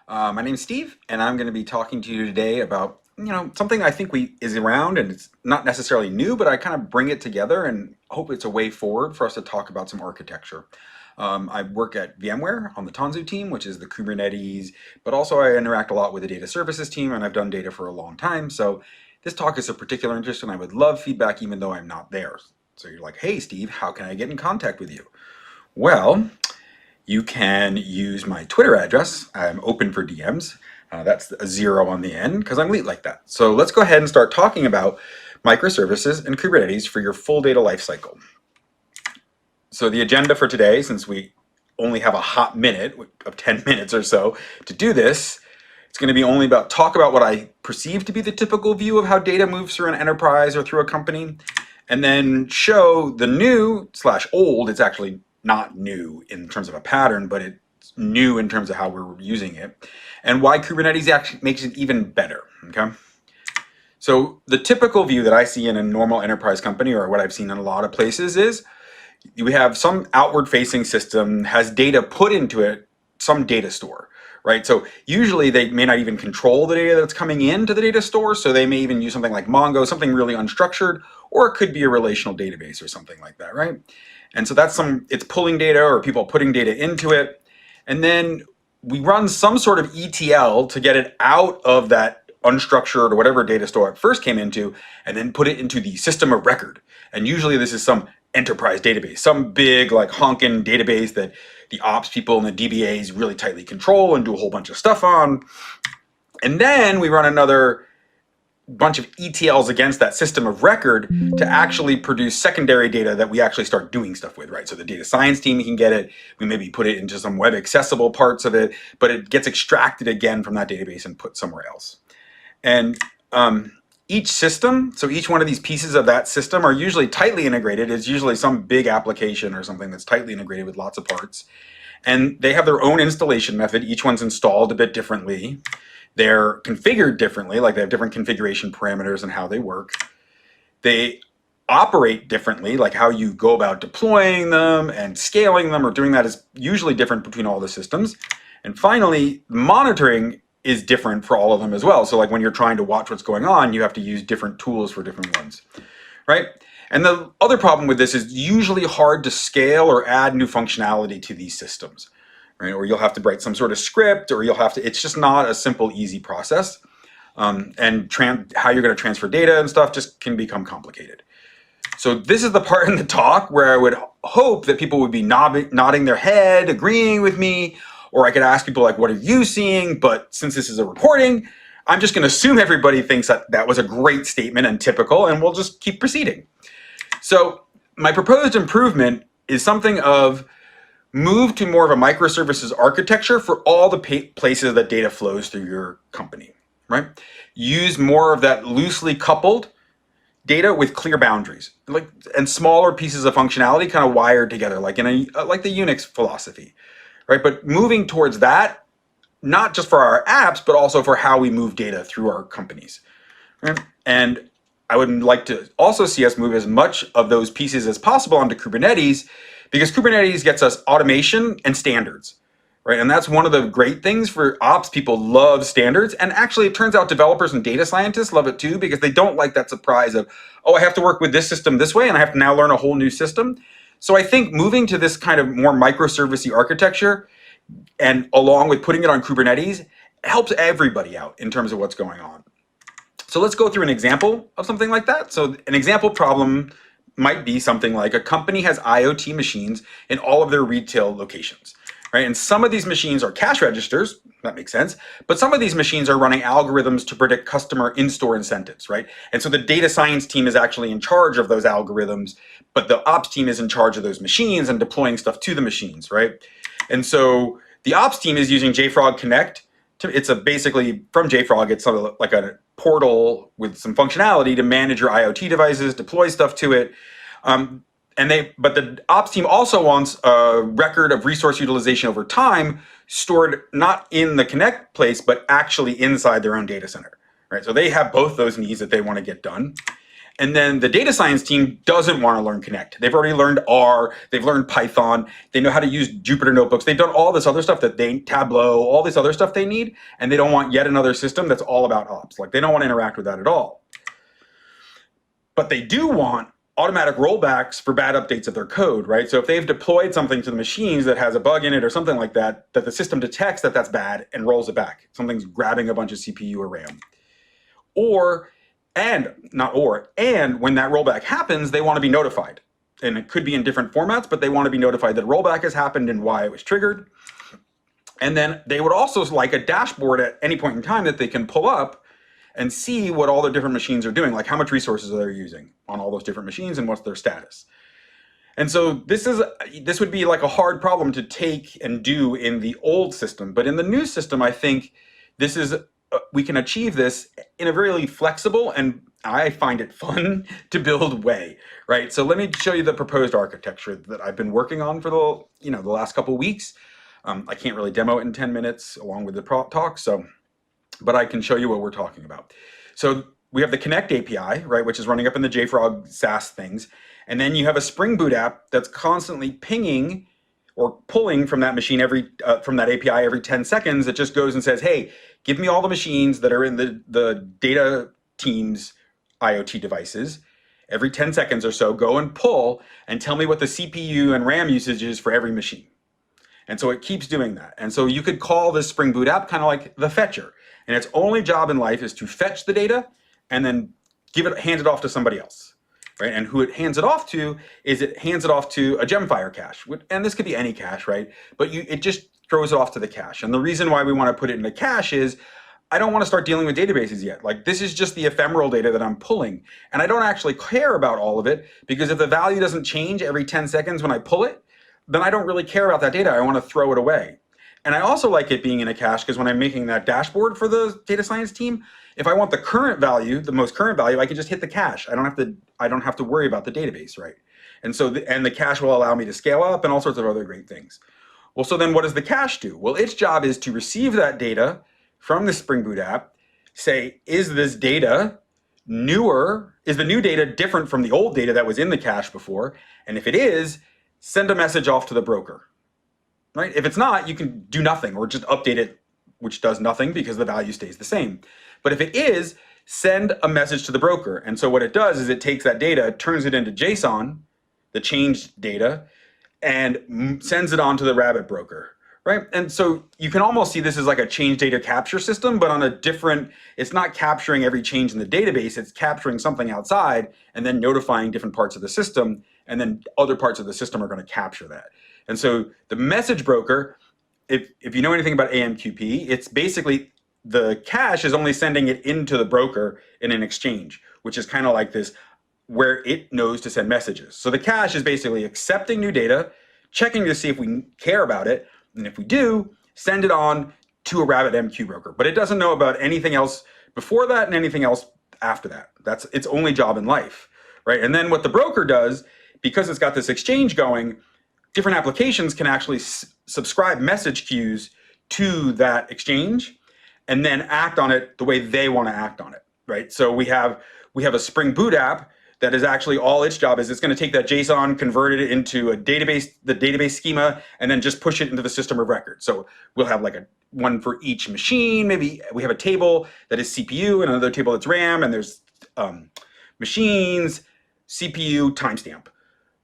My name's Steve, and I'm going to be talking to you today about something I think is around, and it's not necessarily new, but I kind of bring it together and hope it's a way forward for us to talk about some architecture. I work at VMware on the Tanzu team, which is the Kubernetes, but also I interact a lot with the data services team, and I've done data for a long time. So this talk is of particular interest, and I would love feedback even though I'm not there. So you're like, hey, Steve, how can I get in contact with you? Well, you can use my Twitter address. I'm open for DMs. That's a 0 on the end because I'm neat like that. So let's go ahead and start talking about microservices and Kubernetes for your full data lifecycle. So the agenda for today, since we only have a hot minute of 10 minutes or so to do this, it's going to be only about talk about what I perceive to be the typical view of how data moves through an enterprise or through a company, and then show the new / old. It's actually not new in terms of a pattern, but it's new in terms of how we're using it, and why Kubernetes actually makes it even better, okay? So the typical view that I see in a normal enterprise company, or what I've seen in a lot of places, is we have some outward-facing system, has data put into it, some data store, right? So usually they may not even control the data that's coming into the data store, so they may even use something like Mongo, something really unstructured, or it could be a relational database or something like that, right? And so it's pulling data or people putting data into it. And then we run some sort of ETL to get it out of that unstructured or whatever data store it first came into, and then put it into the system of record. And usually this is some enterprise database, some big like honking database that the ops people and the DBAs really tightly control and do a whole bunch of stuff on. And then we run another bunch of ETLs against that system of record to actually produce secondary data that we actually start doing stuff with, right? So the data science team can get it, we maybe put it into some web accessible parts of it, but it gets extracted again from that database and put somewhere else. And each system, so each one of these pieces of that system are usually tightly integrated. It's usually some big application or something that's tightly integrated with lots of parts. And they have their own installation method. Each one's installed a bit differently. They're configured differently, like they have different configuration parameters and how they work. They operate differently, like how you go about deploying them and scaling them or doing that is usually different between all the systems. And finally, monitoring is different for all of them as well. So like when you're trying to watch what's going on, you have to use different tools for different ones, right? And the other problem with this is usually hard to scale or add new functionality to these systems, right? Or you'll have to write some sort of script, or it's just not a simple, easy process. And how you're going to transfer data and stuff just can become complicated. So this is the part in the talk where I would hope that people would be nodding their head, agreeing with me, or I could ask people like, what are you seeing? But since this is a recording, I'm just going to assume everybody thinks that that was a great statement and typical, and we'll just keep proceeding. So my proposed improvement is something of move to more of a microservices architecture for all the places that data flows through your company, right? Use more of that loosely coupled data with clear boundaries, and smaller pieces of functionality kind of wired together, like like the Unix philosophy, right? But moving towards that, not just for our apps, but also for how we move data through our companies, right? And I would like to also see us move as much of those pieces as possible onto Kubernetes, because Kubernetes gets us automation and standards, right? And that's one of the great things for ops. People love standards. And actually, it turns out developers and data scientists love it too, because they don't like that surprise of, oh, I have to work with this system this way, and I have to now learn a whole new system. So I think moving to this kind of more microservice-y architecture, and along with putting it on Kubernetes, helps everybody out in terms of what's going on. So let's go through an example of something like that. So an example problem might be something like a company has IoT machines in all of their retail locations, right? And some of these machines are cash registers, that makes sense, but some of these machines are running algorithms to predict customer in-store incentives, right? And so the data science team is actually in charge of those algorithms, but the ops team is in charge of those machines and deploying stuff to the machines, right? And so the ops team is using JFrog Connect. It's basically from JFrog, it's sort of like a portal with some functionality to manage your IoT devices, deploy stuff to it. But the ops team also wants a record of resource utilization over time stored not in the Connect place, but actually inside their own data center, right? So they have both those needs that they want to get done. And then the data science team doesn't want to learn Connect. They've already learned R, they've learned Python, they know how to use Jupyter notebooks, they've done all this other stuff Tableau, all this other stuff they need, and they don't want yet another system that's all about ops. Like, they don't want to interact with that at all. But they do want automatic rollbacks for bad updates of their code, right? So if they've deployed something to the machines that has a bug in it or something like that, that the system detects that that's bad and rolls it back. Something's grabbing a bunch of CPU or RAM. And when that rollback happens, they want to be notified. And it could be in different formats, but they want to be notified that rollback has happened and why it was triggered. And then they would also like a dashboard at any point in time that they can pull up and see what all the different machines are doing, like how much resources they're using on all those different machines and what's their status. And so this would be like a hard problem to take and do in the old system. But in the new system, I think we can achieve this in a really flexible and I find it fun to build way, right? So let me show you the proposed architecture that I've been working on for the last couple of weeks. I can't really demo it in 10 minutes along with the talk, but I can show you what we're talking about. So we have the Connect API, right, which is running up in the JFrog SaaS things. And then you have a Spring Boot app that's constantly pinging or pulling from that machine from that API every 10 seconds. It just goes and says, hey, give me all the machines that are in the data team's IoT devices. Every 10 seconds or so, go and pull and tell me what the CPU and RAM usage is for every machine. And so it keeps doing that. And so you could call this Spring Boot app kind of like the fetcher. And its only job in life is to fetch the data and then hand it off to somebody else, right? And who it hands it off to is it hands it off to a Gemfire cache. And this could be any cache, right? But it just throws it off to the cache. And the reason why we want to put it in the cache is I don't want to start dealing with databases yet. Like, this is just the ephemeral data that I'm pulling. And I don't actually care about all of it because if the value doesn't change every 10 seconds when I pull it, then I don't really care about that data. I want to throw it away. And I also like it being in a cache because when I'm making that dashboard for the data science team, if I want the current value, the most current value, I can just hit the cache. I don't have to worry about the database, right? And so the cache will allow me to scale up and all sorts of other great things. Well, so then what does the cache do? Well, its job is to receive that data from the Spring Boot app, say, is this data newer? Is the new data different from the old data that was in the cache before? And if it is, send a message off to the broker. Right? If it's not, you can do nothing or just update it, which does nothing because the value stays the same. But if it is, send a message to the broker. And so what it does is it takes that data, turns it into JSON, the changed data, and sends it on to the Rabbit broker. Right? And so you can almost see this as like a change data capture system, but on a different, it's not capturing every change in the database, it's capturing something outside and then notifying different parts of the system, and then other parts of the system are going to capture that. And so the message broker, if you know anything about AMQP, it's basically the cache is only sending it into the broker in an exchange, which is kind of like this, where it knows to send messages. So the cache is basically accepting new data, checking to see if we care about it, and if we do, send it on to a RabbitMQ broker. But it doesn't know about anything else before that and anything else after that. That's its only job in life, right? And then what the broker does, because it's got this exchange going, different applications can actually subscribe message queues to that exchange and then act on it the way they want to act on it, right? So we have a Spring Boot app that is actually all its job is it's going to take that JSON, convert it into a database, the database schema, and then just push it into the system of record. So we'll have like one for each machine. Maybe we have a table that is CPU and another table that's RAM, and there's machines, CPU, timestamp,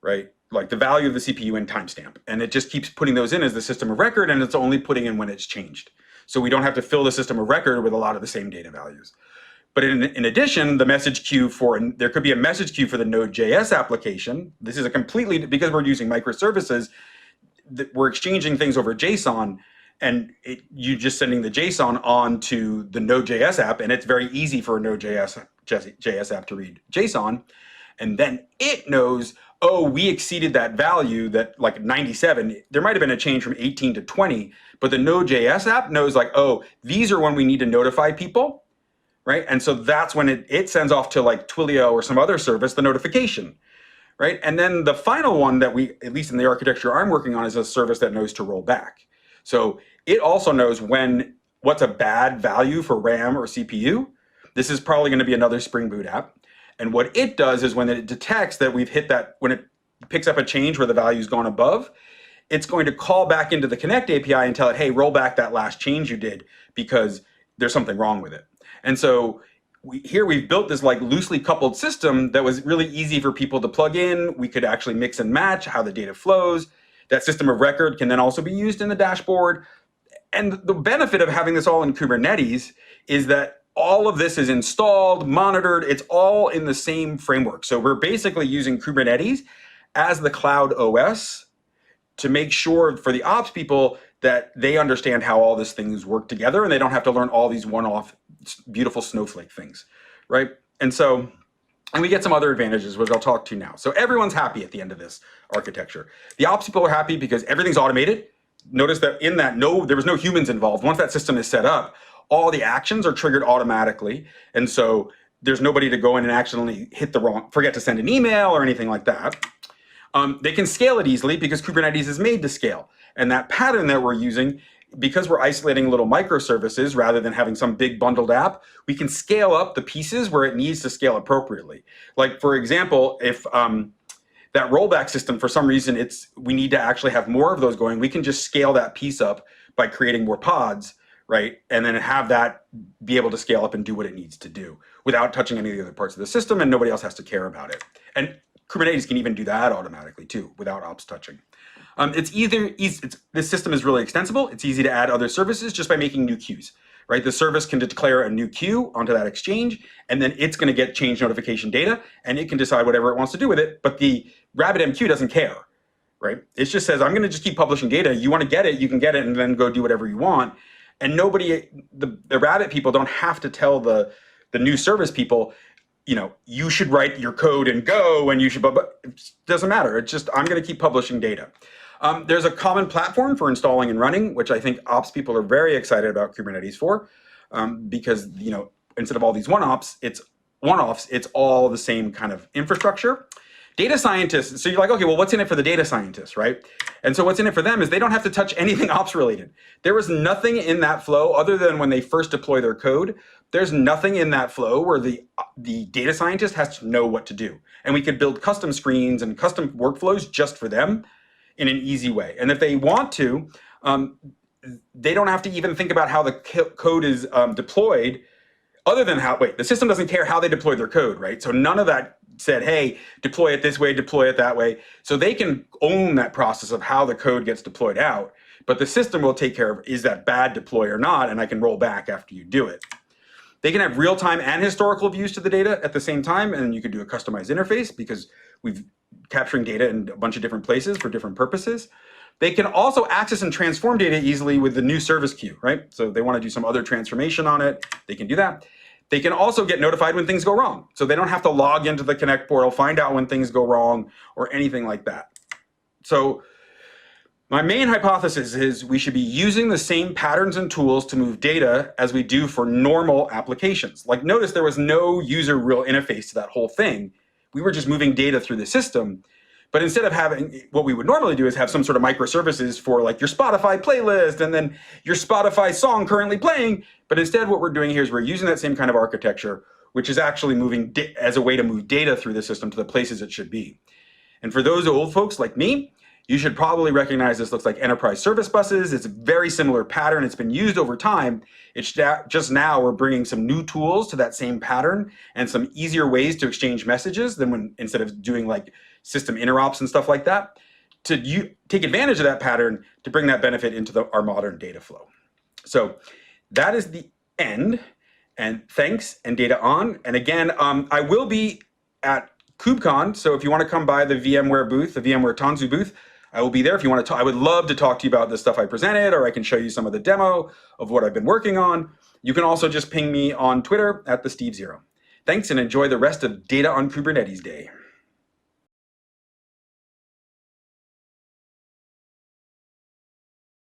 right? Like the value of the CPU and timestamp. And it just keeps putting those in as the system of record, and it's only putting in when it's changed. So we don't have to fill the system of record with a lot of the same data values. But in addition, the message queue there could be a message queue for the Node.js application. This is because we're using microservices, we're exchanging things over JSON, and you just sending the JSON on to the Node.js app, and it's very easy for a Node.js app to read JSON. And then it knows, oh, we exceeded that value, that like 97. There might have been a change from 18 to 20, but the Node.js app knows like, oh, these are when we need to notify people. Right? And so that's when it sends off to like Twilio or some other service, the notification, right? And then the final one that we, at least in the architecture I'm working on, is a service that knows to roll back. So it also knows what's a bad value for RAM or CPU. This is probably going to be another Spring Boot app. And what it does is when it detects that we've hit that, when it picks up a change where the value's gone above, it's going to call back into the Connect API and tell it, hey, roll back that last change you did because there's something wrong with it. And so here we've built this like loosely coupled system that was really easy for people to plug in. We could actually mix and match how the data flows. That system of record can then also be used in the dashboard. And the benefit of having this all in Kubernetes is that all of this is installed, monitored, it's all in the same framework. So we're basically using Kubernetes as the cloud OS to make sure for the ops people that they understand how all these things work together and they don't have to learn all these one-off beautiful snowflake things, right? And we get some other advantages, which I'll talk to now. So everyone's happy at the end of this architecture. The ops people are happy because everything's automated. Notice that in that, there was no humans involved. Once that system is set up, all the actions are triggered automatically. And so there's nobody to go in and accidentally forget to send an email or anything like that. They can scale it easily because Kubernetes is made to scale. And that pattern that we're using, because we're isolating little microservices rather than having some big bundled app, we can scale up the pieces where it needs to scale appropriately. Like, for example, if that rollback system, for some reason, we need to actually have more of those going, we can just scale that piece up by creating more pods, right? And then have that be able to scale up and do what it needs to do without touching any of the other parts of the system, and nobody else has to care about it. And Kubernetes can even do that automatically too, without ops touching. This system is really extensible. It's easy to add other services just by making new queues, right? The service can declare a new queue onto that exchange, and then it's going to get change notification data, and it can decide whatever it wants to do with it. But the RabbitMQ doesn't care, right? It just says, I'm going to just keep publishing data. You want to get it, you can get it, and then go do whatever you want. And the Rabbit people don't have to tell the new service people, you should write your code in Go, and you should, but it doesn't matter. It's just, I'm going to keep publishing data. There's a common platform for installing and running, which I think ops people are very excited about Kubernetes for, because, instead of all these one-offs, it's all the same kind of infrastructure. Data scientists, so you're like, okay, well, what's in it for the data scientists, right? And so what's in it for them is they don't have to touch anything ops related. There is nothing in that flow other than when they first deploy their code. There's nothing in that flow where the data scientist has to know what to do. And we could build custom screens and custom workflows just for them in an easy way. And if they want to, they don't have to even think about how the code is deployed, other than the system doesn't care how they deploy their code, right? So none of that said, hey, deploy it this way, deploy it that way. So they can own that process of how the code gets deployed out, but the system will take care of, is that bad deploy or not? And I can roll back after you do it. They can have real-time and historical views to the data at the same time, and you can do a customized interface because we've capturing data in a bunch of different places for different purposes. They can also access and transform data easily with the new service queue, right? So they want to do some other transformation on it, they can do that. They can also get notified when things go wrong. So they don't have to log into the Connect portal, find out when things go wrong or anything like that. So my main hypothesis is we should be using the same patterns and tools to move data as we do for normal applications. Like, notice there was no user real interface to that whole thing. We were just moving data through the system. But instead of having, what we would normally do is have some sort of microservices for like your Spotify playlist and then your Spotify song currently playing. But instead what we're doing here is we're using that same kind of architecture, which is actually moving as a way to move data through the system to the places it should be. And for those old folks like me, you should probably recognize this looks like enterprise service buses. It's a very similar pattern. It's been used over time. It's just now we're bringing some new tools to that same pattern and some easier ways to exchange messages than instead of doing like system interops and stuff like that, to take advantage of that pattern to bring that benefit into our modern data flow. So that is the end, and thanks, and data on. And again, I will be at KubeCon, so if you want to come by the VMware booth, the VMware Tanzu booth, I will be there if you want to talk. I would love to talk to you about the stuff I presented, or I can show you some of the demo of what I've been working on. You can also just ping me on Twitter at the Steve0. Thanks, and enjoy the rest of Data on Kubernetes Day.